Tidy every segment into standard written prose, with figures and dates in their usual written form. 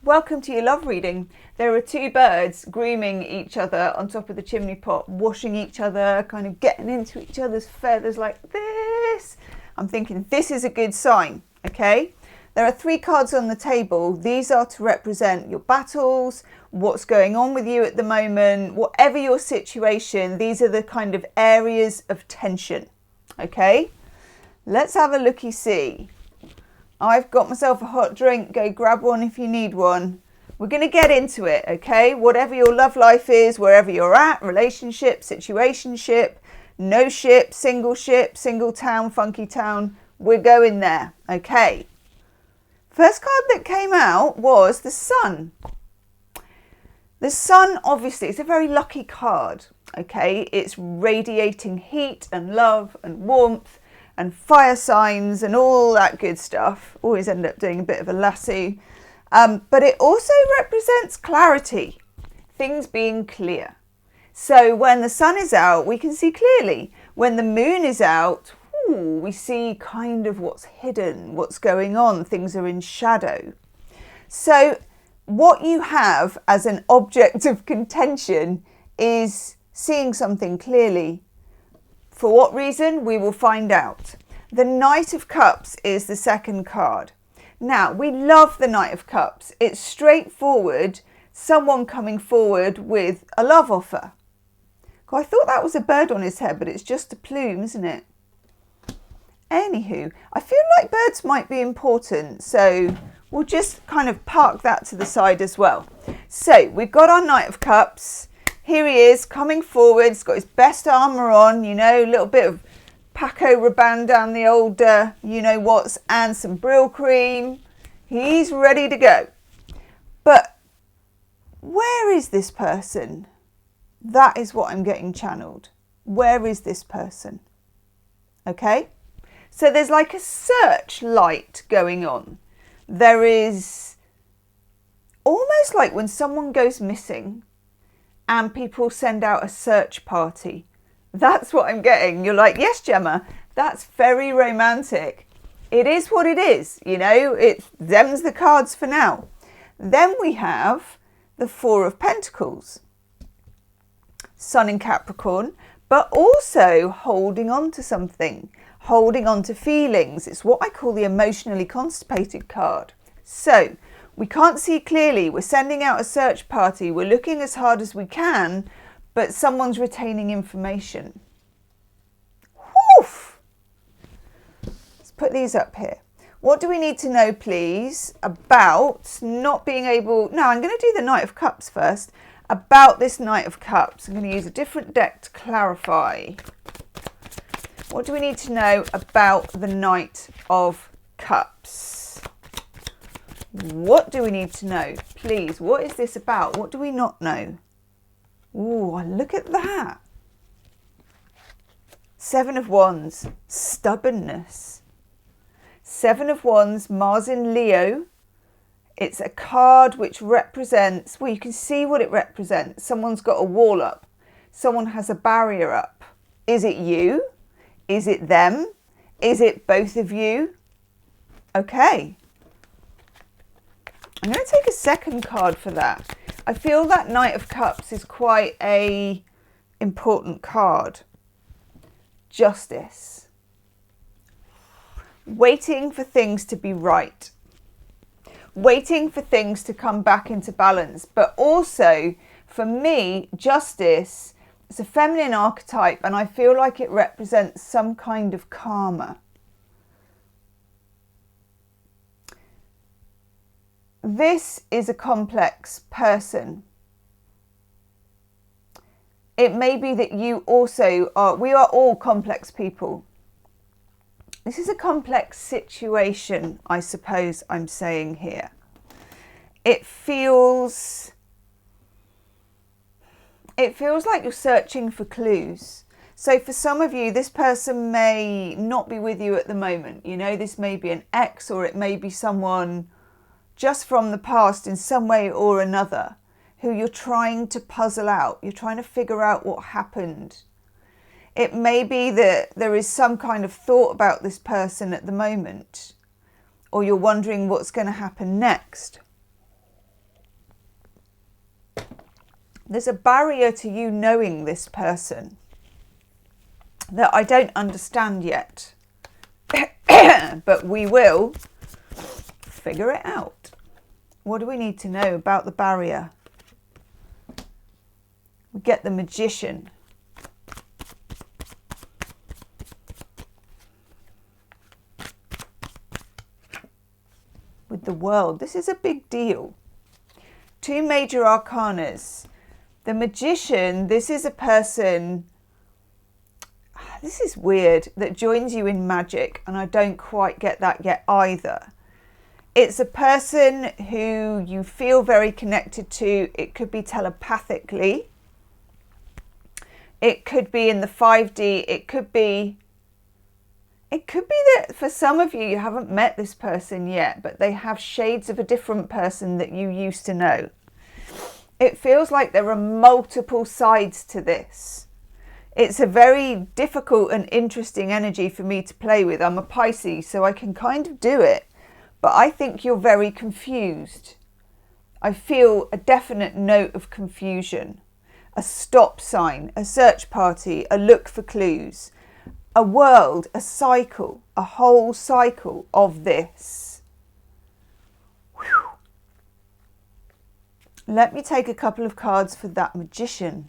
Welcome to your love reading. There are two birds grooming each other on top of the chimney pot, washing each other, kind of getting into each other's feathers like this. I'm thinking this is a good sign, okay? There are three cards on the table. These are to represent your battles, what's going on with you at the moment, whatever your situation. These are the kind of areas of tension, okay? Let's have a looky-see. I've got myself a hot drink. Go grab one if you need one. We're going to get into it, okay? Whatever your love life is, wherever you're at, relationship, situationship, no ship, single town, funky town, we're going there, okay? First card that came out was the Sun. The Sun, obviously, it's a very lucky card, okay? It's radiating heat and love and warmth and fire signs and all that good stuff. Always end up doing a bit of a lasso. But it also represents clarity, things being clear. So when the sun is out, we can see clearly. When the moon is out, we see kind of what's hidden, what's going on. Things are in shadow. So what you have as an object of contention is seeing something clearly. For what reason? We will find out. The Knight of Cups is the second card. Now, we love the Knight of Cups. It's straightforward, someone coming forward with a love offer. God, I thought that was a bird on his head, but it's just a plume, isn't it? Anywho, I feel like birds might be important, so we'll just kind of park that to the side as well. So, we've got our Knight of Cups. Here he is, coming forward. He's got his best armour on, you know, a little bit of Paco Rabanne down the old, you-know-whats, and some Brill cream. He's ready to go. But where is this person? That is what I'm getting channeled. Where is this person? Okay? So there's like a searchlight going on. There is almost like when someone goes missing, and people send out a search party. That's what I'm getting. You're like, yes, Gemma, that's very romantic. It is what it is, you know, them's the cards for now. Then we have the Four of Pentacles. Sun in Capricorn, but also holding on to something, holding on to feelings. It's what I call the emotionally constipated card. So, we can't see clearly. We're sending out a search party. We're looking as hard as we can, but someone's retaining information. Woof! Let's put these up here. What do we need to know, please, about not being able... No, I'm going to do the Knight of Cups first. About this Knight of Cups. I'm going to use a different deck to clarify. What do we need to know about the Knight of Cups? What do we need to know? Please, what is this about? What do we not know? Ooh, look at that. Seven of Wands, stubbornness. Seven of Wands, Mars in Leo. It's a card which represents, well, you can see what it represents. Someone's got a wall up. Someone has a barrier up. Is it you? Is it them? Is it both of you? Okay. I'm going to take a second card for that. I feel that Knight of Cups is quite a important card. Justice. Waiting for things to be right. Waiting for things to come back into balance. But also, for me, justice is a feminine archetype, and I feel like it represents some kind of karma. This is a complex person. It may be that you also are, we are all complex people. This is a complex situation, I suppose I'm saying here. It feels like you're searching for clues. So for some of you, this person may not be with you at the moment. You know, this may be an ex, or it may be someone just from the past in some way or another, who you're trying to puzzle out. You're trying to figure out what happened. It may be that there is some kind of thought about this person at the moment, or you're wondering what's going to happen next. There's a barrier to you knowing this person that I don't understand yet. But we will figure it out. What do we need to know about the barrier? We get the Magician. With the World. This is a big deal. 2 major arcanas. The Magician, this is a person, this is weird, that joins you in magic, and I don't quite get that yet either. It's a person who you feel very connected to. It could be telepathically. It could be in the 5D. It could be that for some of you, you haven't met this person yet, but they have shades of a different person that you used to know. It feels like there are multiple sides to this. It's a very difficult and interesting energy for me to play with. I'm a Pisces, so I can kind of do it, but I think you're very confused. I feel a definite note of confusion, a stop sign, a search party, a look for clues. A world, a cycle, a whole cycle of this. Whew. Let me take a couple of cards for that Magician.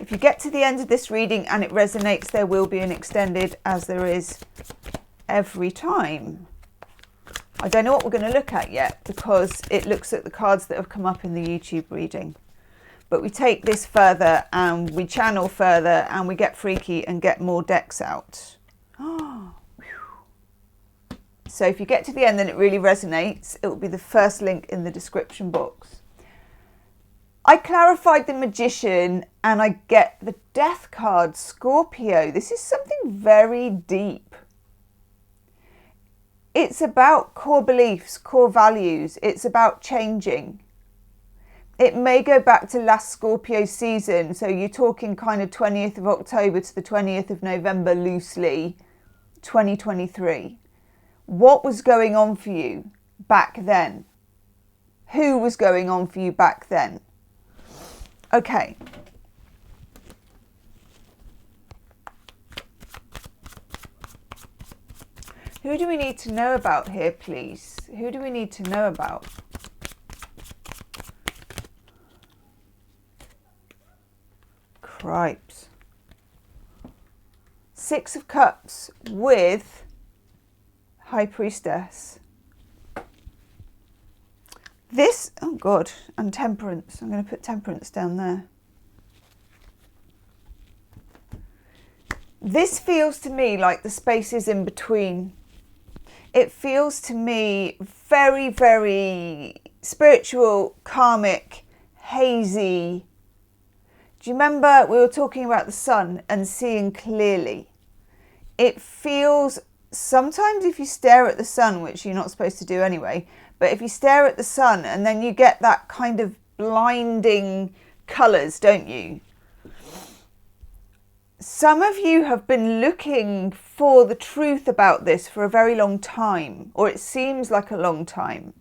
If you get to the end of this reading and it resonates, there will be an extended, as there is every time. I don't know what we're going to look at yet because it looks at the cards that have come up in the YouTube reading. But we take this further and we channel further and we get freaky and get more decks out. So if you get to the end and it really resonates, it will be the first link in the description box. I clarified the Magician and I get the Death card, Scorpio. This is something very deep. It's about core beliefs, core values. It's about changing. It may go back to last Scorpio season. So you're talking kind of 20th of October to the 20th of November loosely, 2023. What was going on for you back then? Who was going on for you back then? Okay. Who do we need to know about here, please? Who do we need to know about? Cripes. 6 of Cups with High Priestess. This, oh God, and Temperance. I'm going to put Temperance down there. This feels to me like the spaces in between. It feels to me very, very spiritual, karmic, hazy. Do you remember we were talking about the sun and seeing clearly? It feels, sometimes if you stare at the sun, which you're not supposed to do anyway, but if you stare at the sun and then you get that kind of blinding colours, don't you? Some of you have been looking for the truth about this for a very long time, or it seems like a long time.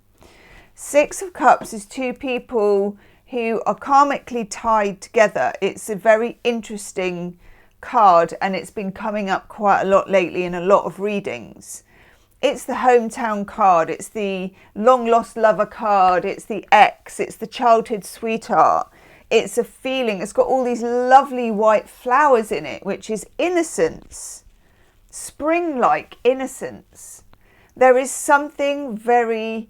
6 of Cups is 2 people who are karmically tied together. It's a very interesting card and it's been coming up quite a lot lately in a lot of readings. It's the hometown card, it's the long lost lover card, it's the ex, it's the childhood sweetheart. It's a feeling, it's got all these lovely white flowers in it, which is innocence, spring-like innocence. There is something very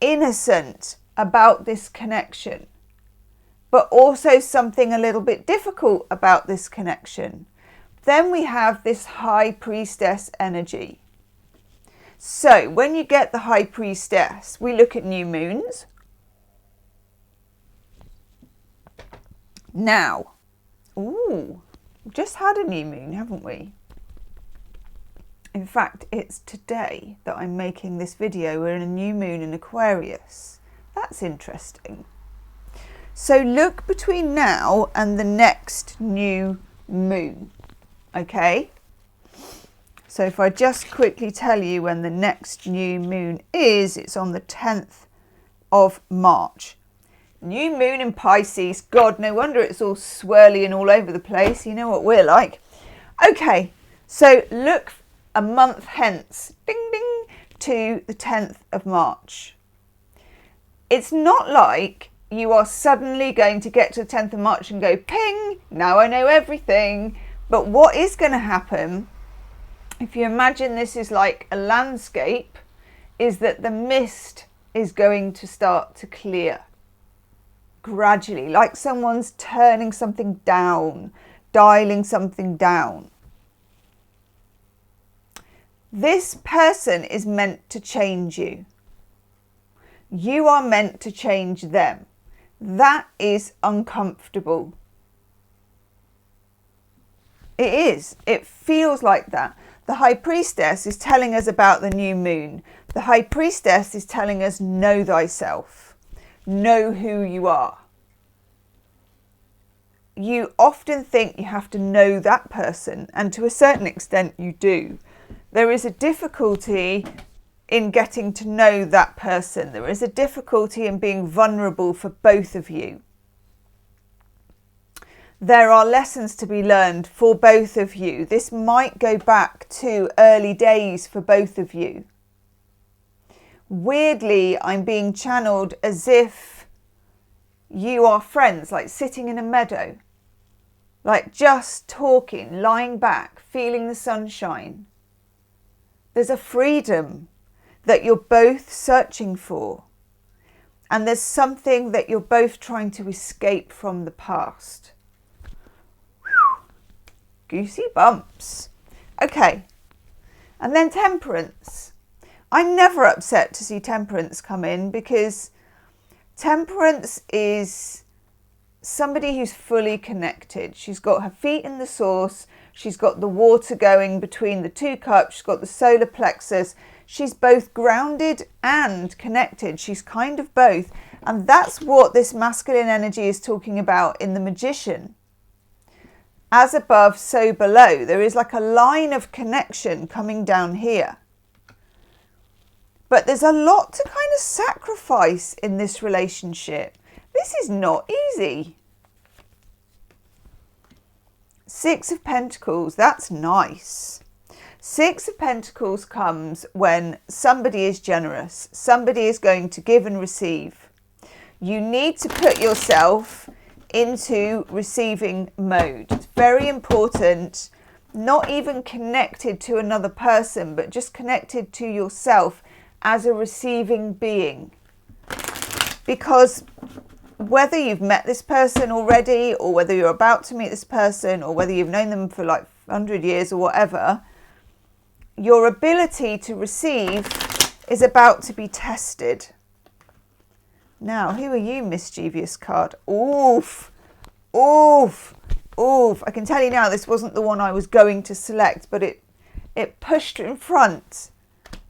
innocent about this connection, but also something a little bit difficult about this connection. Then we have this High Priestess energy. So when you get the High Priestess, we look at new moons. Now, ooh, we've just had a new moon, haven't we? In fact, it's today that I'm making this video. We're in a new moon in Aquarius. That's interesting. So look between now and the next new moon, okay? So if I just quickly tell you when the next new moon is, it's on the 10th of March. New moon in Pisces. God, no wonder it's all swirly and all over the place. You know what we're like. Okay, so look a month hence, ding ding, to the 10th of March. It's not like you are suddenly going to get to the 10th of March and go, ping, now I know everything. But what is going to happen, if you imagine this is like a landscape, is that the mist is going to start to clear gradually, like someone's turning something down, dialing something down. This person is meant to change you. You are meant to change them. That is uncomfortable. It is. It feels like that. The High Priestess is telling us about the new moon. The High Priestess is telling us, know thyself. Know who you are. You often think you have to know that person, and to a certain extent you do. There is a difficulty in getting to know that person. There is a difficulty in being vulnerable for both of you. There are lessons to be learned for both of you. This might go back to early days for both of you. Weirdly, I'm being channeled as if you are friends, like sitting in a meadow, like just talking, lying back, feeling the sunshine. There's a freedom that you're both searching for. And there's something that you're both trying to escape from the past. Goosey bumps. Okay. And then Temperance. I'm never upset to see Temperance come in, because Temperance is somebody who's fully connected. She's got her feet in the source. She's got the water going between the two cups. She's got the solar plexus. She's both grounded and connected. She's kind of both. And that's what this masculine energy is talking about in the Magician. As above, so below. There is like a line of connection coming down here. But there's a lot to kind of sacrifice in this relationship. This is not easy. Six of Pentacles, that's nice. Six of Pentacles comes when somebody is generous. Somebody is going to give and receive. You need to put yourself into receiving mode. It's very important, not even connected to another person, but just connected to yourself as a receiving being. Because whether you've met this person already, or whether you're about to meet this person, or whether you've known them for like 100 years or whatever, your ability to receive is about to be tested. Now, who are you, mischievous card? Oof, oof, oof. I can tell you now, this wasn't the one I was going to select, but it pushed in front.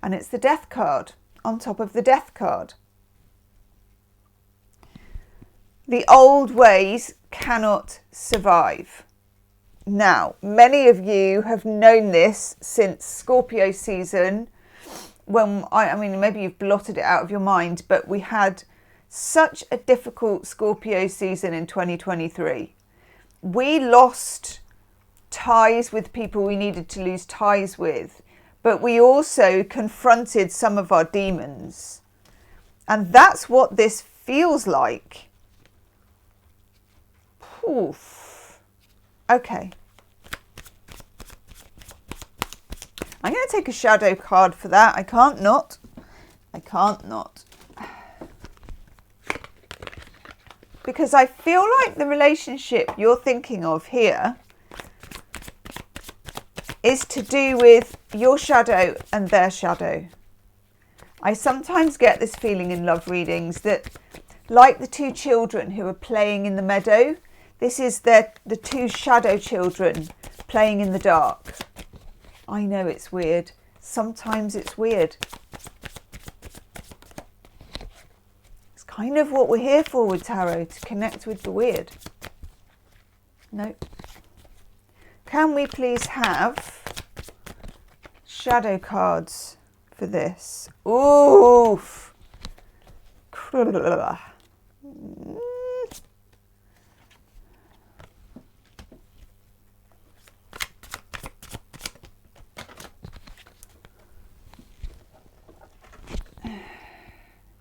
And it's the Death card on top of the Death card. The old ways cannot survive. Now, many of you have known this since Scorpio season, when, I mean, maybe you've blotted it out of your mind, but we had such a difficult Scorpio season in 2023. We lost ties with people we needed to lose ties with, but we also confronted some of our demons. And that's what this feels like. Oof. Okay. I'm going to take a shadow card for that. I can't not. Because I feel like the relationship you're thinking of here is to do with your shadow and their shadow. I sometimes get this feeling in love readings that, like the two children who are playing in the meadow, this is the two shadow children playing in the dark. I know it's weird. Sometimes it's weird. It's kind of what we're here for with tarot, to connect with the weird. No. Can we please have shadow cards for this. Oof.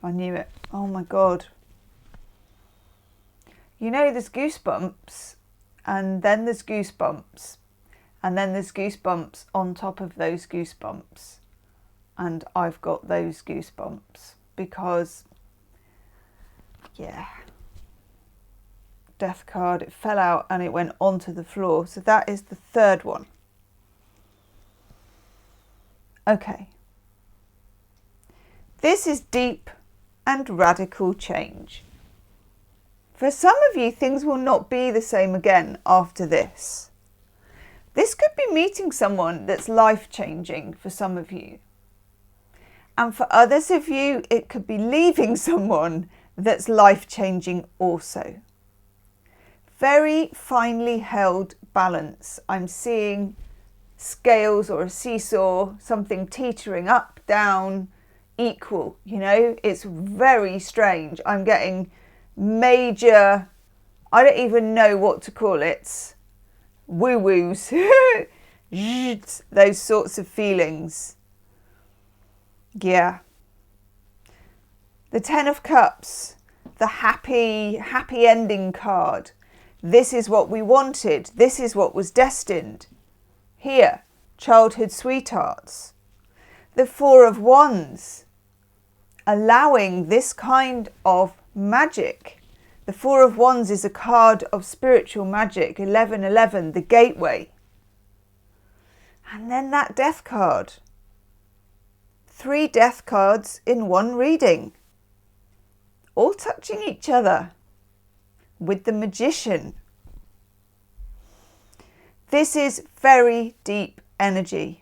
I knew it. Oh my God. You know, there's goosebumps, and then there's goosebumps, and then there's goosebumps on top of those goosebumps. And I've got those goosebumps because, yeah, death card, it fell out and it went onto the floor. So that is the third one. Okay. This is deep and radical change. For some of you, things will not be the same again after this. This could be meeting someone that's life-changing for some of you. And for others of you, it could be leaving someone that's life-changing also. Very finely held balance. I'm seeing scales or a seesaw, something teetering up, down, equal. You know, it's very strange. I'm getting major, I don't even know what to call it, woo-woos, those sorts of feelings. Yeah. The Ten of Cups, the happy ending card. This is what we wanted. This is what was destined. Here, childhood sweethearts. The Four of Wands, allowing this kind of magic. The Four of Wands is a card of spiritual magic. 1111, the gateway. And then that death card. 3 death cards in one reading. All touching each other. With the Magician. This is very deep energy.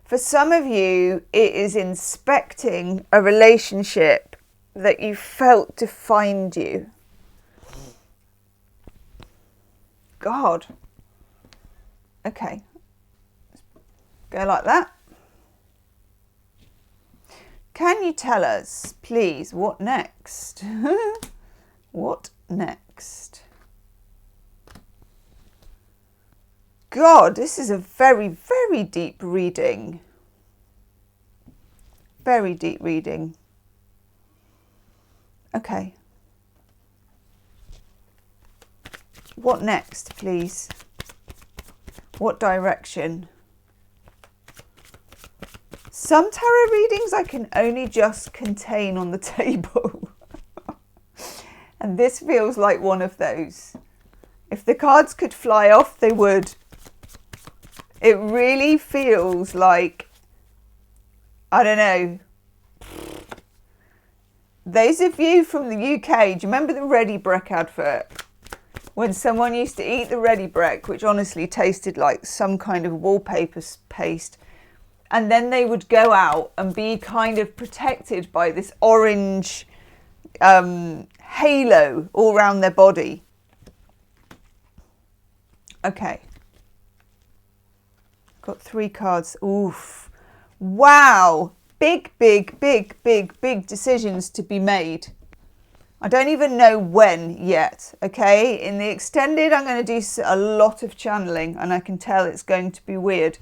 For some of you, it is inspecting a relationship that you felt defined you. God. Okay. Go like that. Can you tell us, please, what next? What next? God, this is a very, very deep reading. Very deep reading. Okay. What next, please? What direction? Some tarot readings I can only just contain on the table. And this feels like one of those. If the cards could fly off, they would. It really feels like, I don't know. Those of you from the UK, do you remember the Ready Brek advert? When someone used to eat the Ready Brek, which honestly tasted like some kind of wallpaper paste, and then they would go out and be kind of protected by this orange halo all around their body. Okay. Got 3 cards. Oof. Wow. Big, big, big, big, big decisions to be made. I don't even know when yet. Okay. In the extended, I'm going to do a lot of channeling, and I can tell it's going to be weird.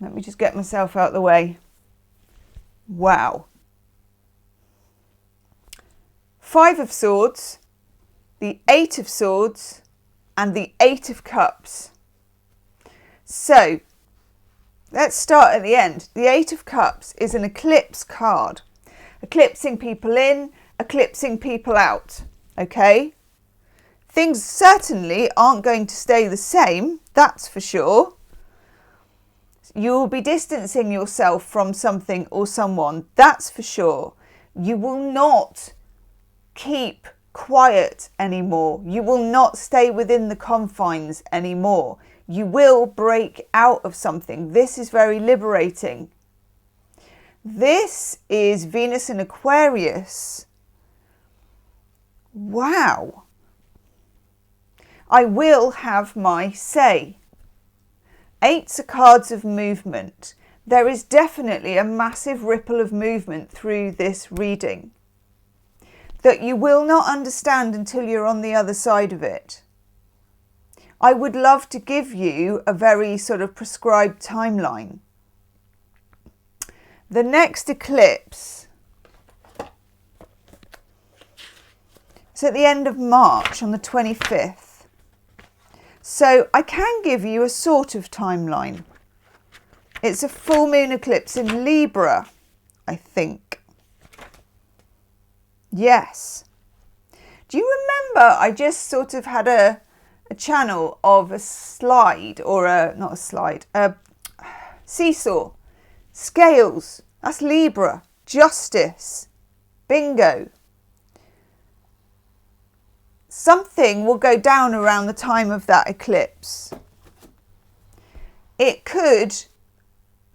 Let me just get myself out of the way. Wow. 5 of Swords, the 8 of Swords, and the 8 of Cups. So, let's start at the end. The 8 of Cups is an eclipse card. Eclipsing people in, eclipsing people out. Okay? Things certainly aren't going to stay the same, that's for sure. You will be distancing yourself from something or someone, that's for sure. You will not keep quiet anymore. You will not stay within the confines anymore. You will break out of something. This is very liberating. This is Venus in Aquarius. Wow. I will have my say. Eights are cards of movement. There is definitely a massive ripple of movement through this reading that you will not understand until you're on the other side of it. I would love to give you a very sort of prescribed timeline. The next eclipse is at the end of March on the 25th. So I can give you a sort of timeline. It's a full moon eclipse in Libra, I think. Yes. Do you remember I just sort of had a channel of a slide, or not a slide, a seesaw, scales, that's Libra, justice, bingo. Something will go down around the time of that eclipse. It could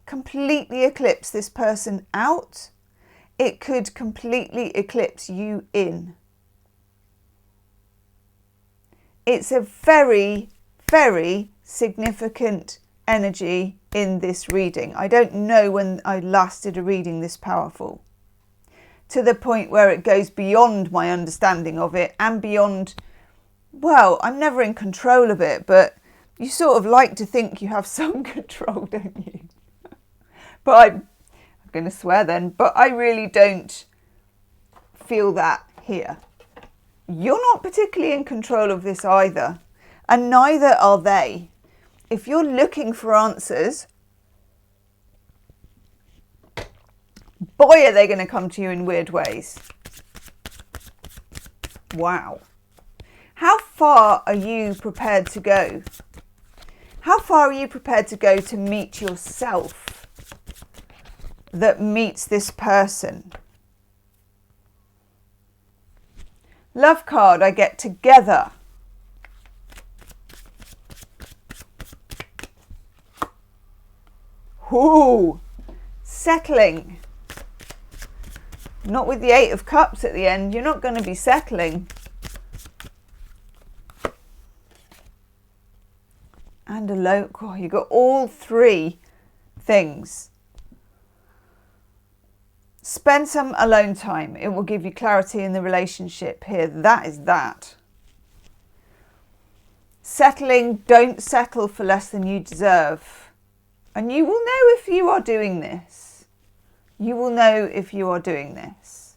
completely eclipse this person out. It could completely eclipse you in. It's a very, very significant energy in this reading. I don't know when I last did a reading this powerful, to the point where it goes beyond my understanding of it and beyond, well, I'm never in control of it, but you sort of like to think you have some control, don't you? But I'm going to swear then, but I really don't feel that here. You're not particularly in control of this either, and neither are they. If you're looking for answers, boy, are they going to come to you in weird ways. Wow. How far are you prepared to go? How far are you prepared to go to meet yourself that meets this person? Love card, I get together. Ooh, settling. Not with the Eight of Cups at the end. You're not going to be settling. And alone. Oh, you got all three things. Spend some alone time. It will give you clarity in the relationship here. That is that. Settling, don't settle for less than you deserve. And you will know if you are doing this. You will know if you are doing this.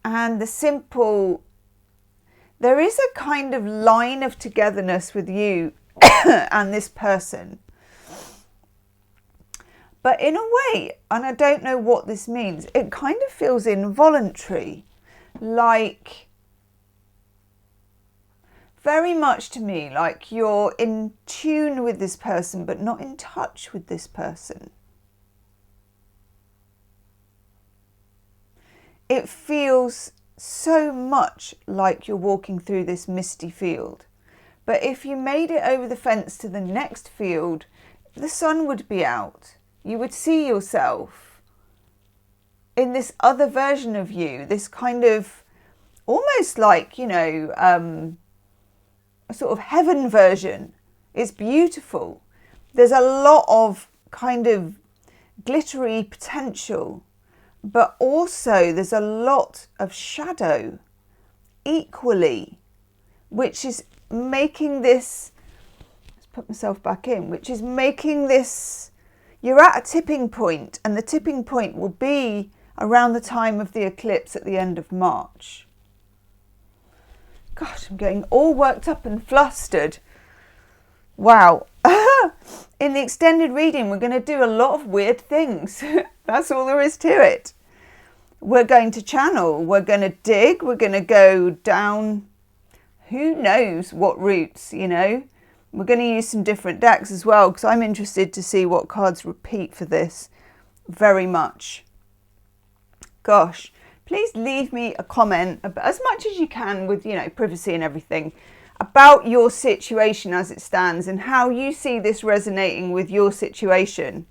And the simple, there is a kind of line of togetherness with you and this person. But in a way, and I don't know what this means, it kind of feels involuntary, like very much to me like you're in tune with this person but not in touch with this person. It feels so much like you're walking through this misty field. But if you made it over the fence to the next field, the sun would be out. You would see yourself in this other version of you, this kind of almost like, you know, a sort of heaven version. It's beautiful. There's a lot of kind of glittery potential, but also there's a lot of shadow equally, which is making this, let's put myself back in, which is making this, you're at a tipping point, and the tipping point will be around the time of the eclipse at the end of March. Gosh, I'm getting all worked up and flustered. Wow. In the extended reading, we're going to do a lot of weird things. That's all there is to it. We're going to channel, we're going to dig, we're going to go down, who knows what routes, you know. We're going to use some different decks as well, because I'm interested to see what cards repeat for this very much. Gosh, please leave me a comment, as much as you can with, you know, privacy and everything, about your situation as it stands and how you see this resonating with your situation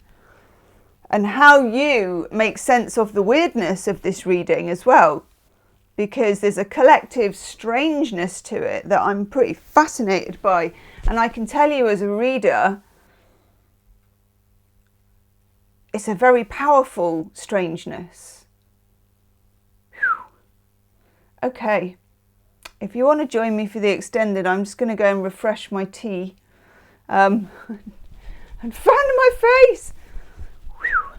and how you make sense of the weirdness of this reading as well, because there's a collective strangeness to it that I'm pretty fascinated by. And I can tell you as a reader, it's a very powerful strangeness. Whew. Okay, if you want to join me for the extended, I'm just going to go and refresh my tea and fan my face. Whew.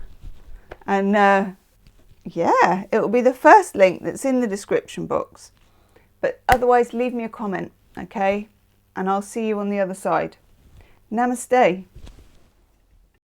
And yeah, it will be the first link that's in the description box. But otherwise, leave me a comment, okay? And I'll see you on the other side. Namaste.